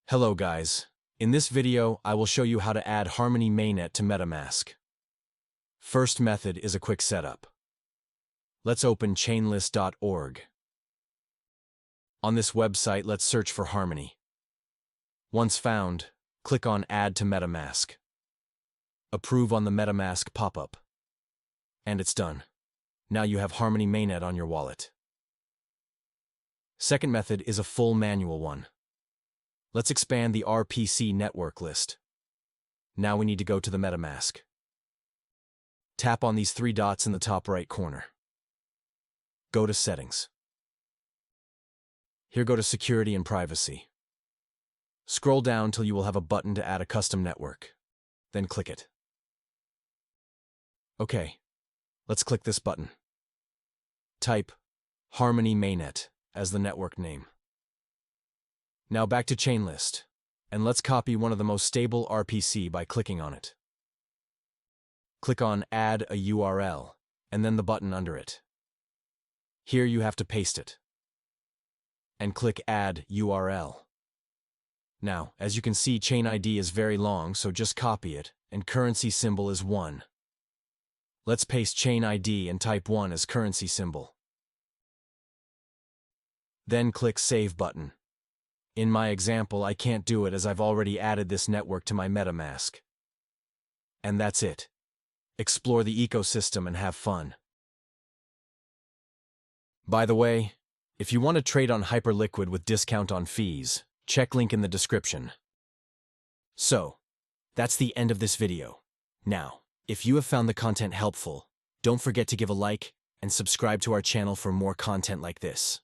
Hello guys. In this video, I will show you how to add Harmony Mainnet to Metamask. First method is a quick setup. Let's open chainlist.org. On this website, let's search for Harmony. Once found, click on Add to Metamask. Approve on the Metamask pop-up. And it's done. Now you have Harmony Mainnet on your wallet. Second method is a full manual one. Let's expand the RPC network list. Now we need to go to the Metamask. Tap on these three dots in the top right corner. Go to Settings. Here go to Security and Privacy. Scroll down till you will have a button to add a custom network. Then click it. Okay, let's click this button. Type Harmony Mainnet as the network name. Now back to Chainlist, and let's copy one of the most stable RPC by clicking on it. Click on Add a URL, and then the button under it. Here you have to paste it. And click Add URL. Now, as you can see, chain ID is very long, so just copy it, and currency symbol is 1. Let's paste chain ID and type 1 as currency symbol. Then click Save button. In my example, I can't do it as I've already added this network to my MetaMask. And that's it. Explore the ecosystem and have fun. By the way, if you want to trade on Hyperliquid with discount on fees, check link in the description. So, that's the end of this video. Now, if you have found the content helpful, don't forget to give a like and subscribe to our channel for more content like this.